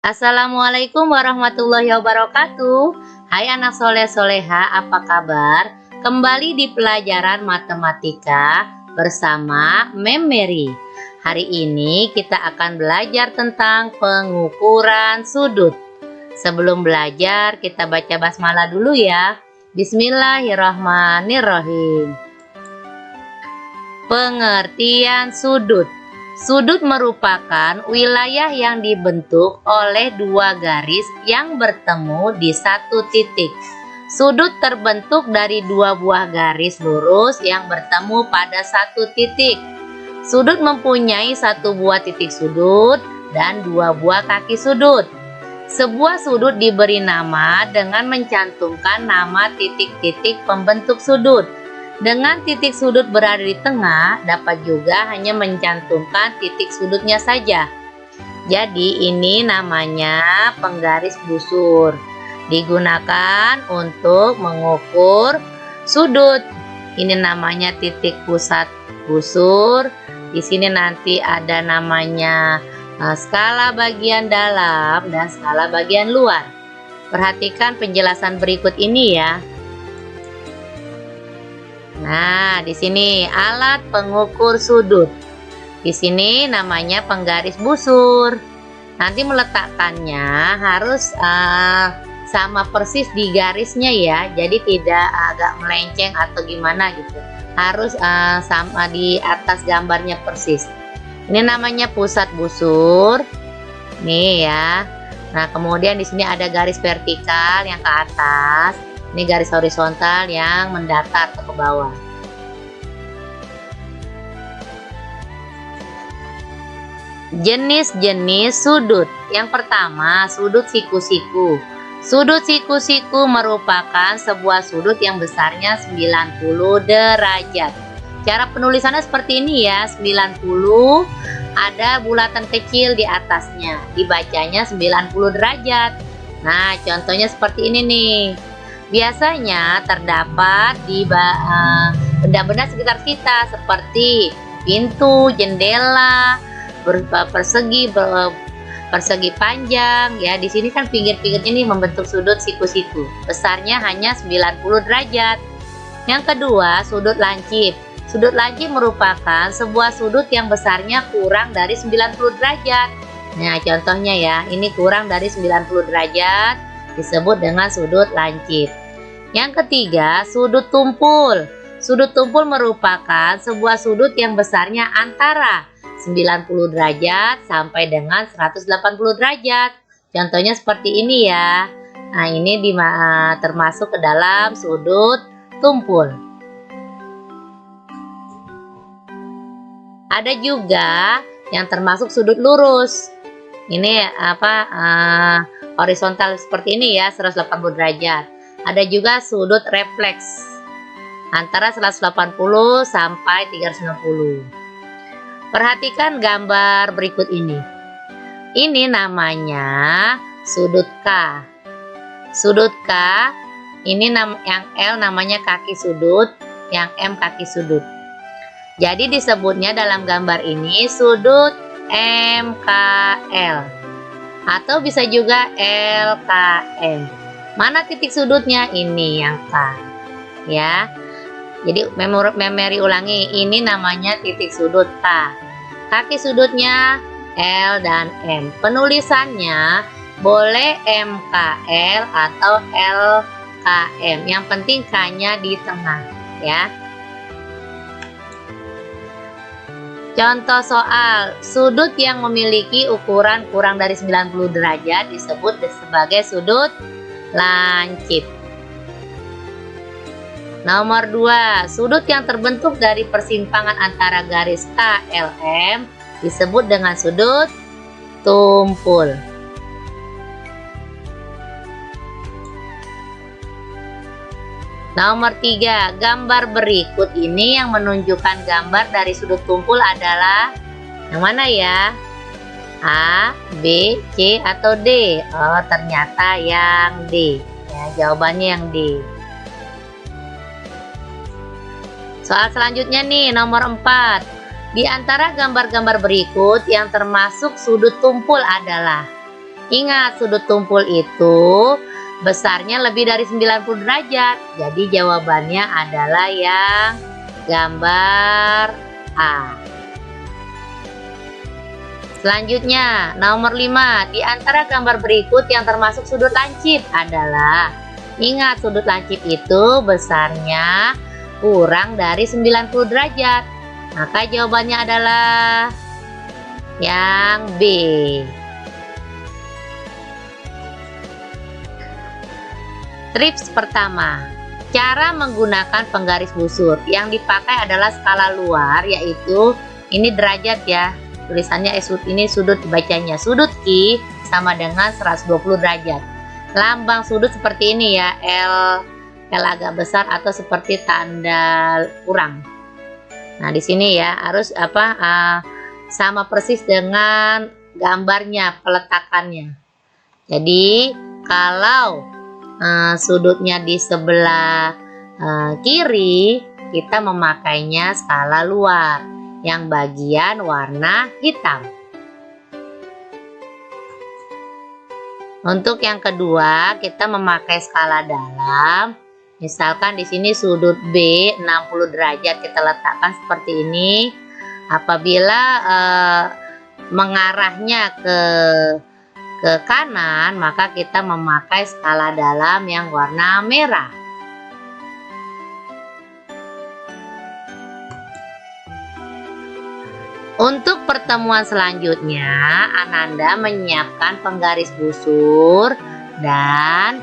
Assalamualaikum warahmatullahi wabarakatuh. Hai anak soleh soleha, apa kabar? Kembali di pelajaran matematika bersama Mem Mary. Hari ini kita akan belajar tentang pengukuran sudut. Sebelum belajar, kita baca basmalah dulu ya. Bismillahirrahmanirrahim. Pengertian sudut. Sudut merupakan wilayah yang dibentuk oleh dua garis yang bertemu di satu titik. Sudut terbentuk dari dua buah garis lurus yang bertemu pada satu titik. Sudut mempunyai satu buah titik sudut dan dua buah kaki sudut. Sebuah sudut diberi nama dengan mencantumkan nama titik-titik pembentuk sudut. Dengan titik sudut berada di tengah, dapat juga hanya mencantumkan titik sudutnya saja. Jadi ini namanya penggaris busur. Digunakan untuk mengukur sudut. Ini namanya titik pusat busur. Di sini nanti ada namanya skala bagian dalam dan skala bagian luar. Perhatikan penjelasan berikut ini ya. Nah, di sini alat pengukur sudut. Di sini namanya penggaris busur. Nanti meletakkannya harus sama persis di garisnya ya. Jadi tidak agak melenceng atau gimana gitu. Harus sama di atas gambarnya persis. Ini namanya pusat busur. Nih ya. Nah, kemudian di sini ada garis vertikal yang ke atas. Ini garis horizontal yang mendatar ke bawah. Jenis-jenis sudut. Yang pertama, sudut siku-siku. Sudut siku-siku merupakan sebuah sudut yang besarnya 90 derajat. Cara penulisannya seperti ini ya, 90 ada bulatan kecil di atasnya. Dibacanya 90 derajat. Nah, contohnya seperti ini nih. Biasanya terdapat di benda-benda sekitar kita seperti pintu, jendela, persegi panjang ya. Di sini kan pinggir-pinggirnya nih membentuk sudut siku-siku. Besarnya hanya 90 derajat. Yang kedua, sudut lancip. Sudut lancip merupakan sebuah sudut yang besarnya kurang dari 90 derajat. Nah, contohnya ya, ini kurang dari 90 derajat disebut dengan sudut lancip. Yang ketiga, sudut tumpul. Sudut tumpul merupakan sebuah sudut yang besarnya antara 90 derajat sampai dengan 180 derajat. Contohnya seperti ini ya. Nah, ini termasuk ke dalam sudut tumpul. Ada juga yang termasuk sudut lurus. Ini horizontal seperti ini ya, 180 derajat. Ada juga sudut refleks antara 180 sampai 360. Perhatikan gambar berikut ini. Ini namanya sudut K. Sudut K ini yang L namanya kaki sudut, yang M kaki sudut. Jadi disebutnya dalam gambar ini sudut MKL atau bisa juga LKM. Mana titik sudutnya? Ini yang K ya. Jadi memori ulangi, ini namanya titik sudut K. Kaki sudutnya L dan M. Penulisannya boleh MKL atau LKM. Yang penting K-nya di tengah ya. Contoh soal, sudut yang memiliki ukuran kurang dari 90 derajat disebut sebagai sudut lancip. Nomor 2, sudut yang terbentuk dari persimpangan antara garis KLM disebut dengan sudut tumpul. Nomor 3, gambar berikut ini yang menunjukkan gambar dari sudut tumpul adalah yang mana ya? A, B, C, atau D? Oh, ternyata yang D. Ya, jawabannya yang D. Soal selanjutnya nih, nomor 4. Di antara gambar-gambar berikut yang termasuk sudut tumpul adalah Ingat, sudut tumpul itu besarnya lebih dari 90 derajat. Jadi jawabannya adalah yang gambar A. Selanjutnya, nomor 5. Di antara gambar berikut yang termasuk sudut lancip adalah, ingat, sudut lancip itu besarnya kurang dari 90 derajat. Maka jawabannya adalah yang B. Tips pertama, cara menggunakan penggaris busur. Yang dipakai adalah skala luar, yaitu ini derajat ya. Tulisannya ini sudut, bacanya sudut Q sama dengan 120 derajat. Lambang sudut seperti ini ya, L agak besar atau seperti tanda kurang. Nah, di sini ya harus sama persis dengan gambarnya, peletakannya. Jadi kalau sudutnya di sebelah kiri, kita memakainya skala luar yang bagian warna hitam. Untuk yang kedua, kita memakai skala dalam. Misalkan di sini sudut B 60 derajat kita letakkan seperti ini. Apabila mengarahnya ke kanan, maka kita memakai skala dalam yang warna merah. Untuk pertemuan selanjutnya, Ananda menyiapkan penggaris busur dan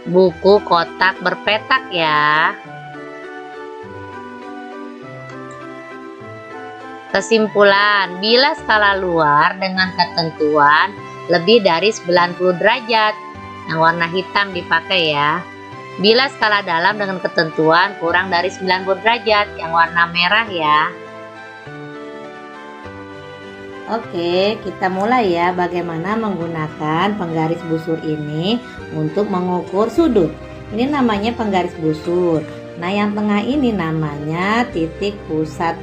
buku kotak berpetak ya. Kesimpulan, bila skala luar dengan ketentuan lebih dari 90 derajat, yang warna hitam dipakai ya. Bila skala dalam dengan ketentuan kurang dari 90 derajat, yang warna merah ya. Oke, kita mulai ya bagaimana menggunakan penggaris busur ini untuk mengukur sudut. Ini namanya penggaris busur. Nah, yang tengah ini namanya titik pusat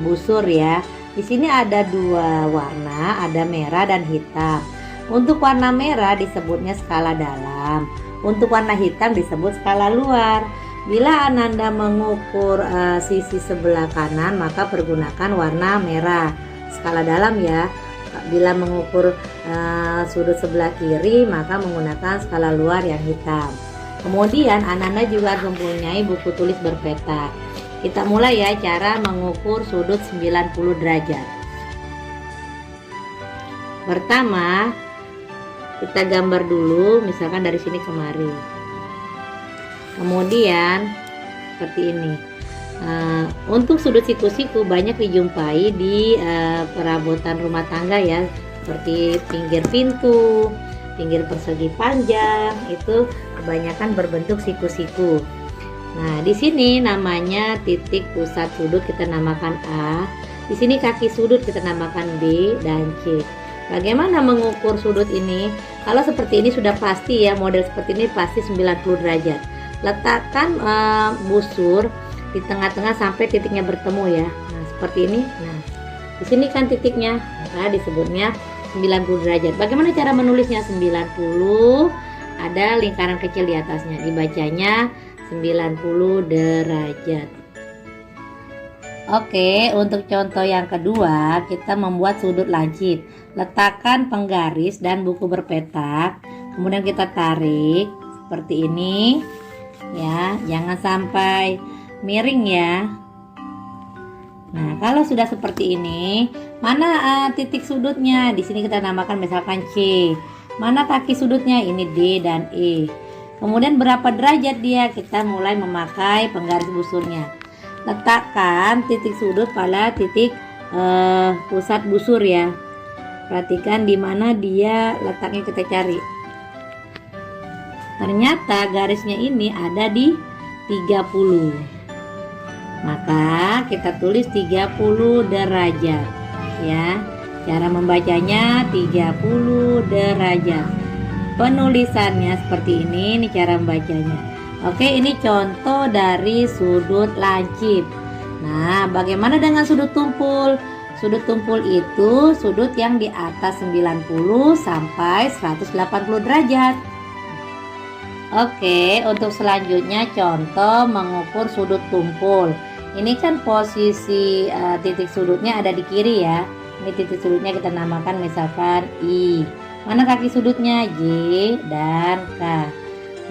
busur ya. Di sini ada dua warna, ada merah dan hitam. Untuk warna merah disebutnya skala dalam. Untuk warna hitam disebut skala luar. Bila Ananda mengukur sisi sebelah kanan, maka pergunakan warna merah, skala dalam ya. Bila mengukur sudut sebelah kiri, maka menggunakan skala luar yang hitam. Kemudian Ananda juga harus mempunyai buku tulis berpetak. Kita mulai ya cara mengukur sudut 90 derajat. Pertama, kita gambar dulu, misalkan dari sini kemari. Kemudian seperti ini. Untuk sudut siku-siku banyak dijumpai di perabotan rumah tangga ya, seperti pinggir pintu, pinggir persegi panjang, itu kebanyakan berbentuk siku-siku. Nah, di sini namanya titik pusat sudut, kita namakan A. Di sini kaki sudut kita namakan B dan C. Bagaimana mengukur sudut ini? Kalau seperti ini sudah pasti ya, model seperti ini pasti 90 derajat. Letakkan busur di tengah-tengah sampai titiknya bertemu ya. Nah, seperti ini. Nah, di sini kan titiknya, maka disebutnya 90 derajat. Bagaimana cara menulisnya? 90, ada lingkaran kecil di atasnya, dibacanya 90 derajat. Oke, untuk contoh yang kedua, kita membuat sudut lancip. Letakkan penggaris dan buku berpetak, kemudian kita tarik seperti ini ya, jangan sampai miring ya. Nah, kalau sudah seperti ini, mana titik sudutnya? Di sini kita namakan misalkan C. Mana kaki sudutnya? Ini D dan E. Kemudian berapa derajat dia? Kita mulai memakai penggaris busurnya. Letakkan titik sudut pada titik pusat busur ya. Perhatikan di mana dia letaknya, kita cari. Ternyata garisnya ini ada di 30. Maka kita tulis 30 derajat ya. Cara membacanya 30 derajat. Penulisannya seperti ini cara membacanya. Oke, ini contoh dari sudut lancip. Nah, bagaimana dengan sudut tumpul? Sudut tumpul itu sudut yang di atas 90 sampai 180 derajat. Oke, untuk selanjutnya contoh mengukur sudut tumpul. Ini kan posisi titik sudutnya ada di kiri ya. Ini titik sudutnya kita namakan misalkan I. Mana kaki sudutnya? J dan K.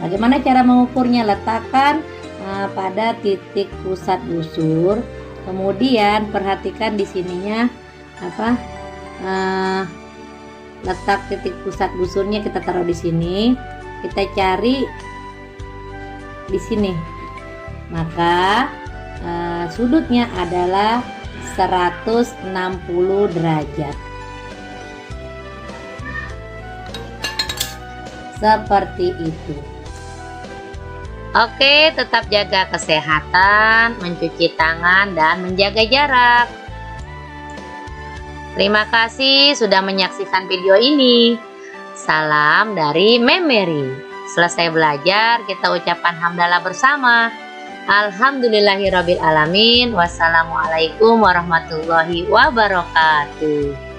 Bagaimana cara mengukurnya? Letakkan pada titik pusat busur. Kemudian perhatikan di sininya letak titik pusat busurnya kita taruh di sini. Kita cari di sini. Maka sudutnya adalah 160 derajat. Seperti itu. Oke, tetap jaga kesehatan, mencuci tangan, dan menjaga jarak. Terima kasih sudah menyaksikan video ini. Salam dari Memory. Selesai belajar, kita ucapkan hamdalah bersama. Alhamdulillahirrabbilalamin. Wassalamualaikum warahmatullahi wabarakatuh.